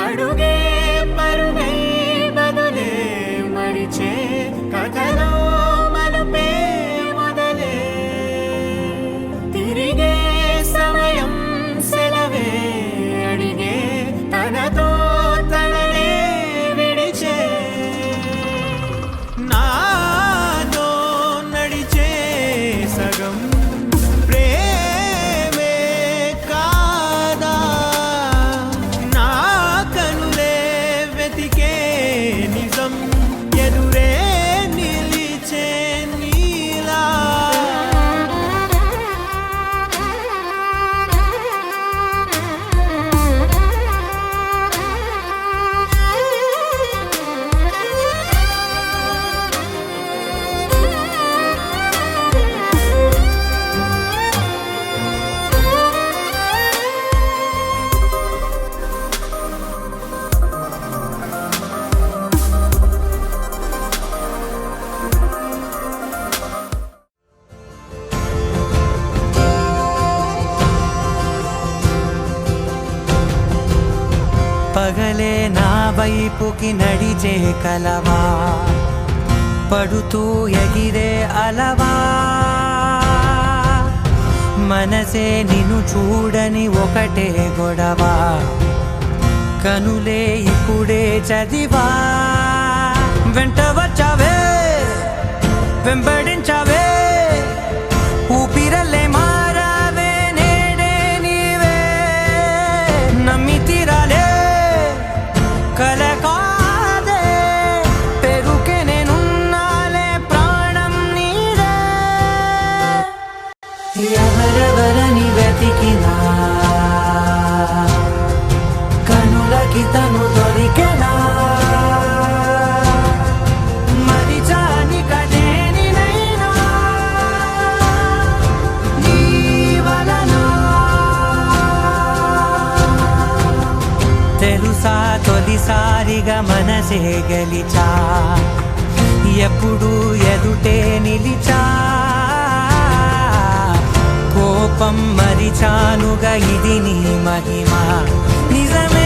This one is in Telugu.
అడుగే పరుగై బదులే మరిచే కథలో మలుపే మొదలే తిరిగే సమయం సెలవే అడిగే తనతో తననే విడిచే నాతో నడిచే సగం ప్రేమే కాదా నా కనులే వెతికే నిజం ఎదురే నిలిచే నీలా పగలే నా వైపుకి నడిచే కలవా పడుతూ ఎగిరే అలవా మనసే నిన్ను చూడని ఒకటే గొడవ కనులే ఇప్పుడే చదివా వెంట వచ్చావే వెంబడించావే ఊపిరల్లే మారావే నేడే నీవే నమ్మి తీరాలే కలకాదే పెరుకే నేనున్నాలే ప్రాణం నీదే ఎవరెవరని వెతికినా కనులకి తను దొరికెనా మరిచాని కదేనినైనా నీ వలన తెలుసా తొలిసారిగా మనసే గెలిచా ఎప్పుడు ఎదుటే నిలిచా కోపం మరిచానుగా ఇది నీ మహిమ నిజమే